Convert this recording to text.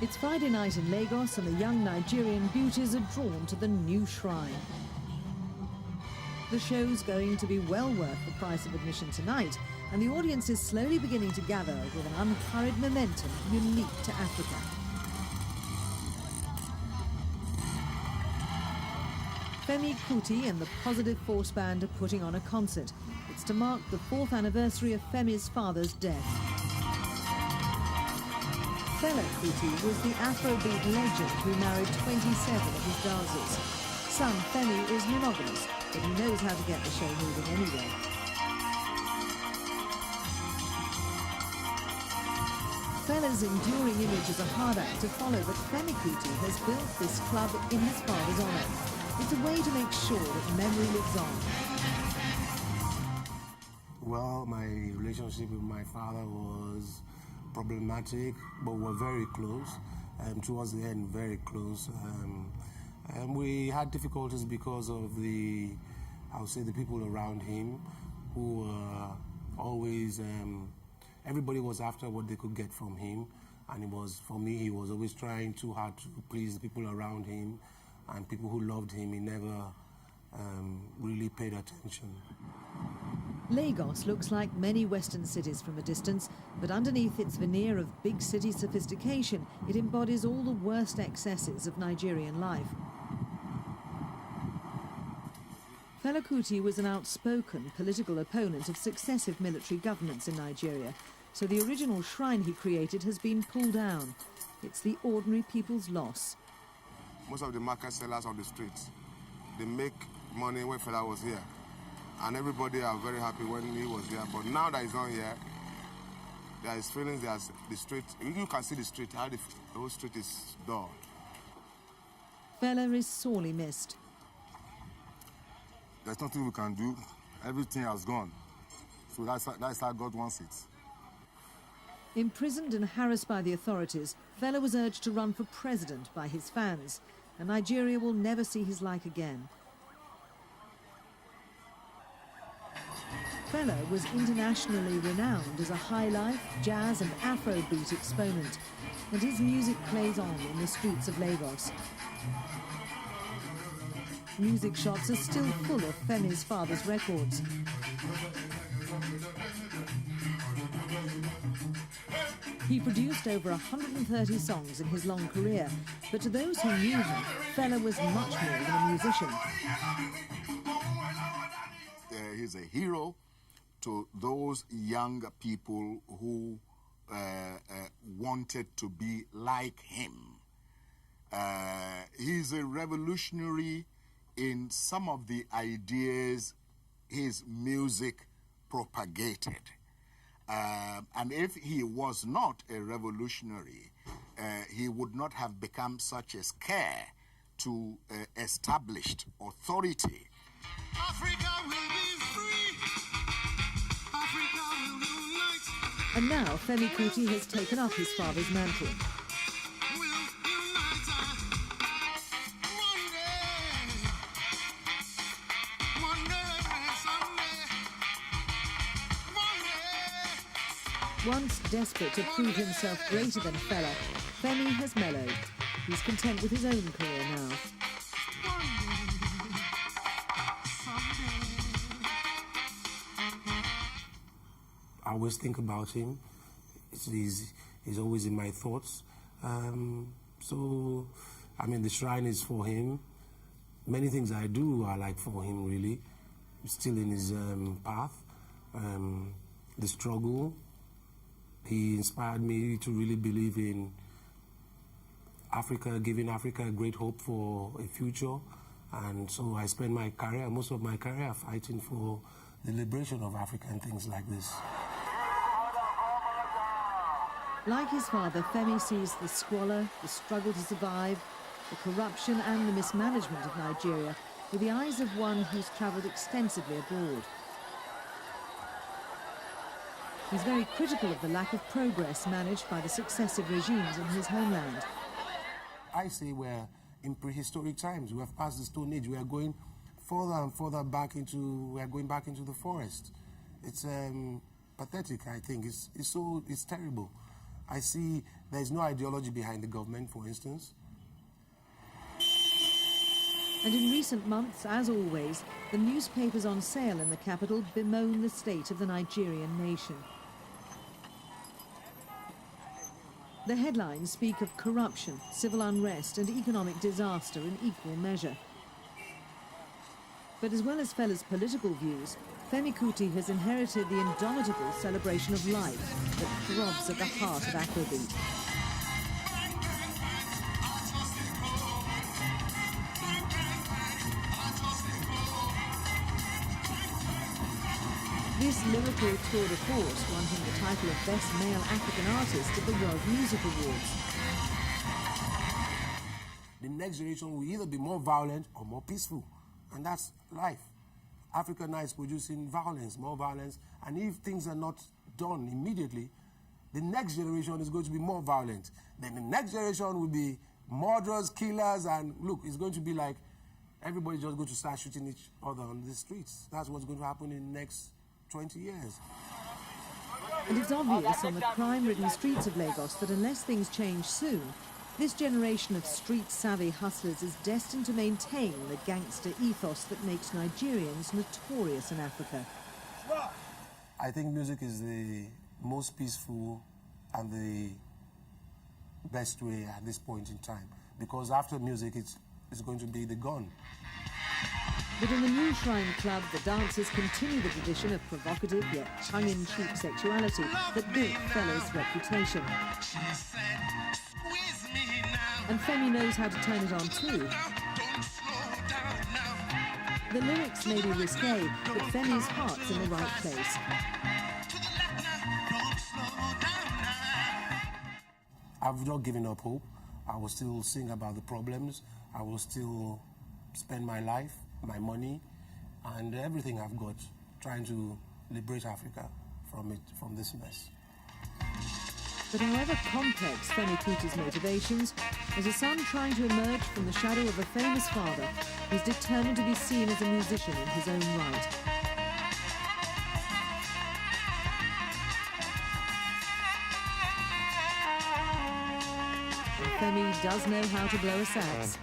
It's Friday night in Lagos and the young Nigerian beauties are drawn to the new shrine. The show's going to be well worth the price of admission tonight, and the audience is slowly beginning to gather with an unhurried momentum unique to Africa. Femi Kuti and the Positive Force Band are putting on a concert. It's to mark the 4th anniversary of Femi's father's death. Fela Kuti was the Afrobeat legend who married 27 of his dancers. Son Femi is monogamous, but he knows how to get the show moving anyway. Fela's enduring image is a hard act to follow, but Femi Kuti has built this club in his father's honour. It's a way to make sure that memory lives on. Well, my relationship with my father was problematic, but we're very close. Towards the end, very close. We had difficulties because of the people around him who were always, everybody was after what they could get from him. And for me, he was always trying too hard to please the people around him. And people who loved him, he never really paid attention. Lagos looks like many Western cities from a distance, but underneath its veneer of big city sophistication, it embodies all the worst excesses of Nigerian life. Fela Kuti was an outspoken political opponent of successive military governments in Nigeria, so the original shrine he created has been pulled down. It's the ordinary people's loss. Most of the market sellers on the streets, they make money when Fela was here. And everybody are very happy when he was here. But now that he's not here, there is feelings, there's the street. You can see the street, how the whole street is dull. Fela is sorely missed. There's nothing we can do. Everything has gone. So that's how God wants it. Imprisoned and harassed by the authorities, Fela was urged to run for president by his fans, and Nigeria will never see his like again. Fela was internationally renowned as a high-life, jazz and Afrobeat exponent, and his music plays on in the streets of Lagos. Music shops are still full of Femi's father's records. He produced over 130 songs in his long career, but to those who knew him, Fela was much more than a musician. He's a hero to those young people who wanted to be like him. He's a revolutionary in some of the ideas his music propagated. And if he was not a revolutionary, he would not have become such a scare to established authority. Africa will be free. Africa will unite. And now Femi Kuti has taken up his father's mantle. Once desperate to prove himself greater than Fela, Femi has mellowed. He's content with his own career now. I always think about him. He's always in my thoughts. So, I mean, the shrine is for him. Many things I do are like for him, really. Still in his path. The struggle. He inspired me to really believe in Africa, giving Africa a great hope for a future. And so I spent my career, most of my career, fighting for the liberation of Africa and things like this. Like his father, Femi sees the squalor, the struggle to survive, the corruption and the mismanagement of Nigeria with the eyes of one who's travelled extensively abroad. He's very critical of the lack of progress managed by the successive regimes in his homeland. I say we're in prehistoric times. We have passed the Stone Age. We are going further and further back into the forest. It's pathetic, I think. It's terrible. I see there's no ideology behind the government, for instance. And in recent months, as always, the newspapers on sale in the capital bemoan the state of the Nigerian nation. The headlines speak of corruption, civil unrest and economic disaster in equal measure. But as well as Fela's political views, Femi Kuti has inherited the indomitable celebration of life that throbs at the heart of Afrobeat. This lyrical tour de force won him the title of Best Male African Artist at the World Music Awards. The next generation will either be more violent or more peaceful, and that's life. Africa now is producing violence, more violence, and if things are not done immediately, the next generation is going to be more violent. Then the next generation will be murderers, killers, and look, it's going to be like everybody's just going to start shooting each other on the streets. That's what's going to happen in the next 20 years. And it's obvious on the crime-ridden streets of Lagos that unless things change soon, this generation of street-savvy hustlers is destined to maintain the gangster ethos that makes Nigerians notorious in Africa. I think music is the most peaceful and the best way at this point in time, because after music it's going to be the gun. But in the New Shrine Club, the dancers continue the tradition of provocative yet tongue-in-cheek sexuality that built Fela's reputation. And Femi knows how to turn it on too. The lyrics may be risque, but Femi's heart's in the right place. I've not given up hope. I will still sing about the problems. I will still spend my life, my money, and everything I've got trying to liberate Africa from this mess. But however complex Femi Kuti's motivations, as a son trying to emerge from the shadow of a famous father, he's determined to be seen as a musician in his own right. And Femi does know how to blow a sax.